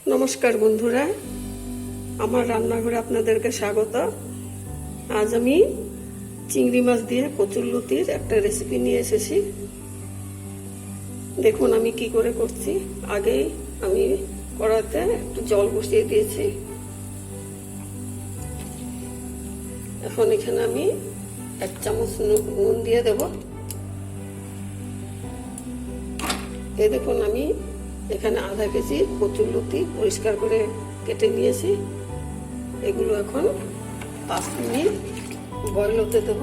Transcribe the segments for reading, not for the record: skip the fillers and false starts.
নমস্কার বন্ধুরা, আমার রান্নাঘরে আপনাদেরকে স্বাগত। আজ আমি চিংড়ি মাছ দিয়ে কচুরলতির একটা রেসিপি নিয়ে এসেছি। দেখুন আমি কি করে করছি। আগেই আমি কড়াতে একটু জল বসিয়ে দিয়েছি। এখন এখানে আমি 1 চামচ নুন দিয়ে দেব। এই দেখুন আমি এখানে আধা কেজি কচুরলতি পরিষ্কার করে কেটে নিয়েছি। এগুলো এখন 5 মিনিট বয়ল হতে দেব।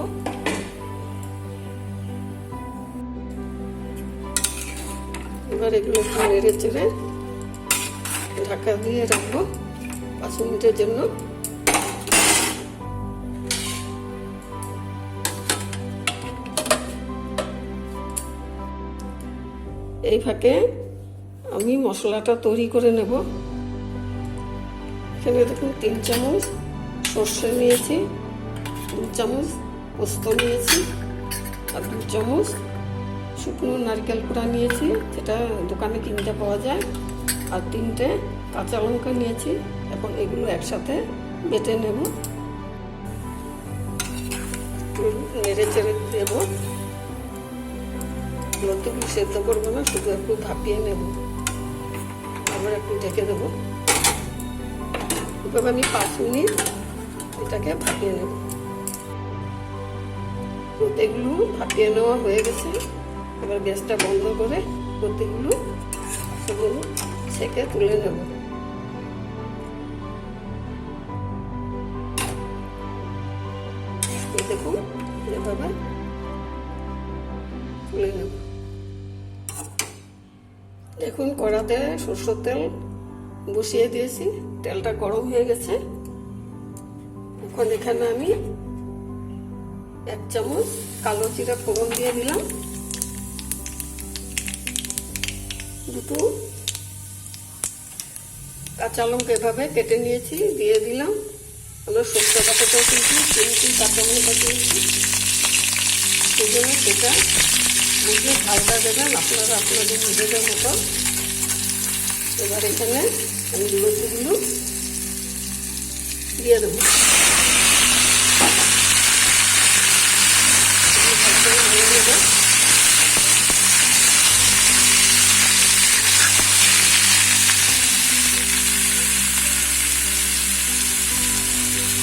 এবার এগুলো একটু নেড়ে চেড়ে ঢাকা দিয়ে রাখবো 5 মিনিটের জন্য। এই ফাঁকে আমি মশলাটা তৈরি করে নেব। এখানে দেখুন 3 চামচ সর্ষে নিয়েছি, 2 চামচ পোস্ত নিয়েছি, আর 2 চামচ শুকনো নারকেল কোড়া নিয়েছি, যেটা দোকানে কিনতে পাওয়া যায়, আর 3টে কাঁচা লঙ্কা নিয়েছি। এখন এগুলো একসাথে বেটে নেব। নেড়ে চেড়ে দেব। লতিগুলো সেদ্ধ করবো না, শুধু একটু ভাপিয়ে নেব। আবার একটু ঢেকে দেবো। এভাবে আমি 5 মিনিট এটাকে ভাপিয়ে নেব। লতিগুলো ভাপিয়ে নেওয়া হয়ে গেছে। এবার গ্যাসটা বন্ধ করে লতিগুলো সেগুলো ছেঁকে তুলে নেব। দেখুন এভাবে তুলে নেব। দেখুন কড়াতে সরষের তেল বসিয়ে দিয়েছি, তেলটা গরম হয়ে গেছে। এখন এখানে আমি 1 চামচ কালো জিরা ফোড়ন দিয়ে দিলাম। 2 কাঁচা লঙ্কা এভাবে কেটে নিয়েছি, দিয়ে দিলাম। আমরা সরষে বাটাটাও কিন্তু 3 কাঁচা লঙ্কা দিয়েছি, সেই জন্য সেটা বুঝে ঝালটা দেবেন আপনারা আপনাদের নিজেদের মতো। এবার এখানে আমি লতিগুলো দিয়ে দেবো।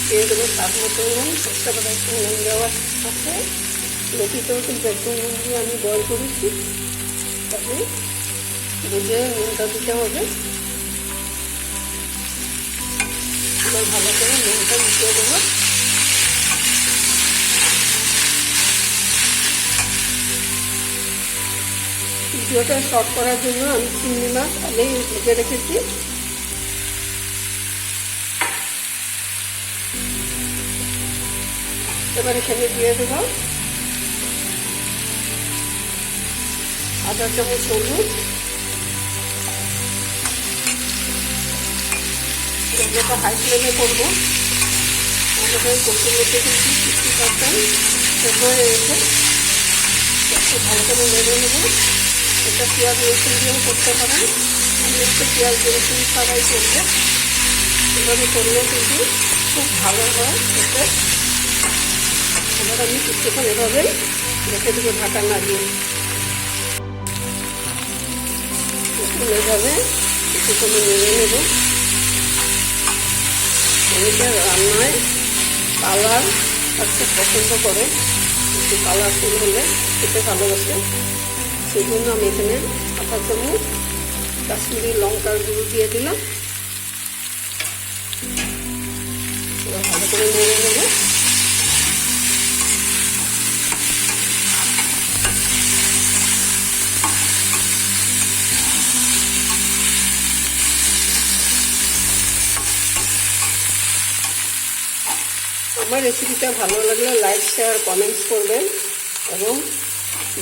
দিয়ে দেবো স্বাদ মতো নুন। সরষে বাটা একটু নুন দেওয়ার সাথে লতিটাও কিন্তু একটু নুন দিয়ে আমি বয়েল করেছি, তাহলে বুঝে নুনটা দিতে হবে। এবার ভালো করে নুনটা মিশিয়ে দেবো। ভিডিওটা শর্ট করার জন্য আমি চিংড়ি মাছ আগেই ভেজে রেখেছি। এবার এখানে দিয়ে দেবো আধা চামচ হলুদ। এটা হাই ফ্লেমে করবো। আমাদের কচুরলতি কিন্তু 50% সেদ্ধ হয়ে গেছে। একটু ভালো করে নেড়ে নেব। এটা পেঁয়াজ রসুন দিয়েও করতে পারেন, আমি একটু পেঁয়াজ রসুন ছাড়াই করবো। এভাবে করলেও কিন্তু খুব ভালো হয় খেতে। এবার আমি কিছুক্ষণ এভাবেই রেখে দেবো ঢাকা না দিয়ে। এভাবে কিছুক্ষণ নেড়ে নেব। অনেকে রান্নায় কালার খুব পছন্দ করে, একটু কালারফুল হলে খেতে ভালোবাসে। সেই জন্য আমি এখানে আধা চামচ কাশ্মীরি লঙ্কার গুঁড়ো দিয়ে দিলাম। এবার ভালো করে নেড়ে নেব। আমার রেসিপিটা ভালো লাগলে লাইক শেয়ার কমেন্টস করবেন, এবং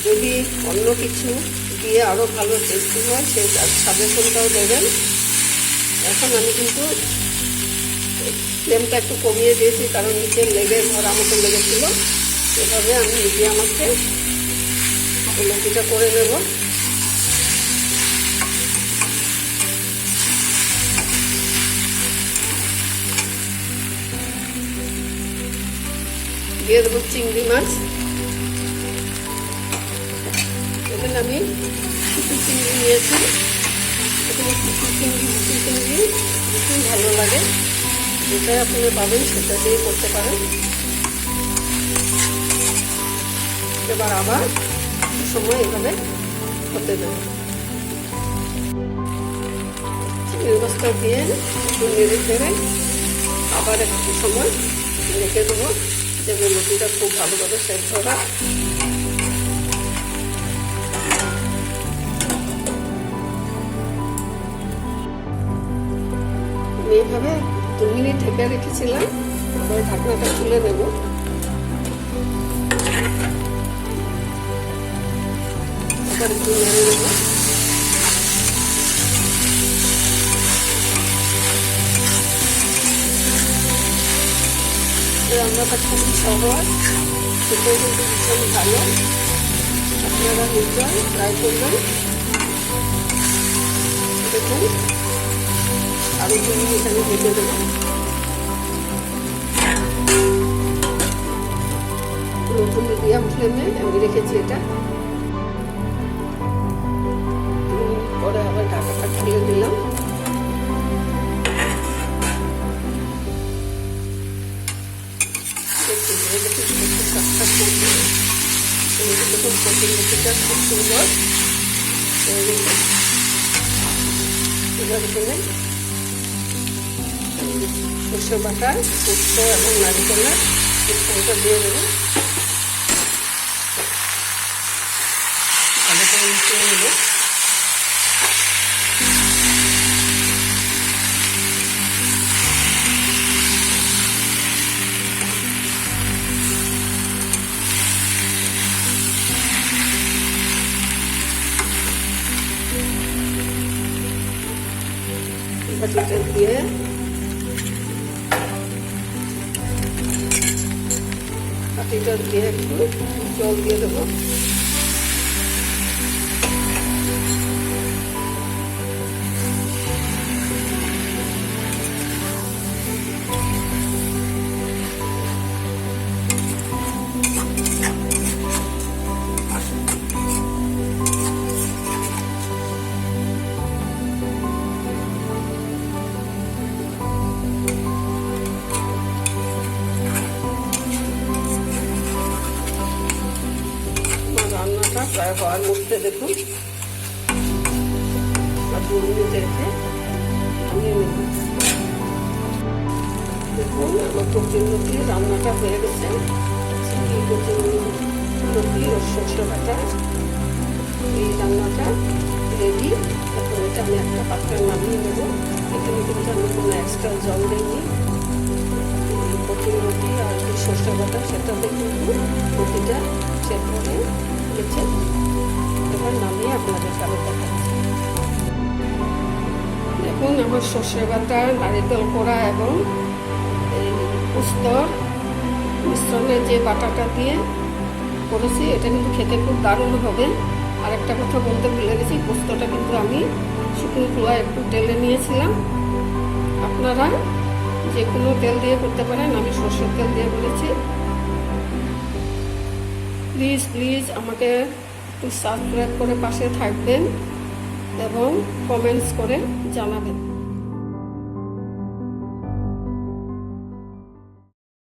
যদি অন্য কিছু দিয়ে আরও ভালো টেস্টি হয় সেই সাজেশনটাও দেবেন। এখন আমি কিন্তু ফ্লেমটা একটু কমিয়ে দিয়েছি, কারণ নিচে লেগে ধরা মতো লেগেছিল। এভাবে আমি মিডিয়াম আঁচে লতিটা করে নেব। দিয়ে দেবো চিংড়ি মাছ। এখানে আমি শুকনো চিংড়ি নিয়েছি। এখানে শুকনো চিংড়ি ভীষণ ভালো লাগে, যেটা আপনি পাবেন সেটা দিয়ে করতে পারেন। এবার আবার সময় এভাবে হতে দেবো। চিংড়ি মাছটা দিয়ে একটু নেড়ে চেড়ে আবার একটু সময় রেখে দেবো, যাতে রুটিটা খুব ভালোভাবে সেদ্ধ হয়। এইভাবে 2 মিনিট ঢেকে রেখেছিলাম। এবার ঢাকনাটা খুলে নেব। আবার একটু নেড়ে নেব। রান্নাটা খুবই সহজ, খেতেও কিন্তু ভীষণ ভালো। আপনারা নিশ্চয়ই ট্রাই করবেন। দেখুন আরো 2 মিনিট আমি ঢেকে দেবো। নতুন মিডিয়াম ফ্লেমে আমি রেখেছি এটা। 2 মিনিট পরে আবার ঢাকাটা খুলে দিলাম। দেখুন কচুরলতিটা খুব সুন্দর। এবার এখানে সর্ষে বাটা, পোস্ত এবং নারিকেলের মিশ্রণটা দিয়ে দেবো। ভালো করে মিশিয়ে নেব। বাটিটা দিয়ে একটু জল দিয়ে দেবো। রান্নাটা প্রায় হওয়ার মধ্যে দেখুন, আর 2 মিনিট রেখে নিয়ে নেব। দেখুন আমার কচুরলতি রান্নাটা হয়ে গেছে। কচুরলতি ও সর্ষে বাটা এই রান্নাটা রেডি। এখন এটা আমি একটা পাত্রে নামিয়ে নেব। এখানে কিন্তু আমি কোনো এক্সট্রা জল দিইনি। কচুরলতি আর সর্ষে বাটা সেটাতে কিন্তু রুটিটা সেদ্ধ হয়ে গেছে। এবার নামিয়ে আপনাদের সাথে দেখা যাচ্ছে। দেখুন আমার সর্ষে বাটা, নারিকেল কোড়া এবং এই পোস্তর মিশ্রণে যে বাটাটা দিয়ে করেছি, এটা কিন্তু খেতে খুব দারুণ হবে। আর একটা কথা বলতে ভুলে গেছি, পোস্তটা কিন্তু আমি শুকনো খোলায় একটু তেলে নিয়েছিলাম। আপনারা যে কোনো তেল দিয়ে করতে পারেন, আমি সরষের তেল দিয়ে করেছি। প্লিজ আমাকে একটু সাবস্ক্রাইব করে পাশে থাকবেন এবং কমেন্টস করে জানাবেন।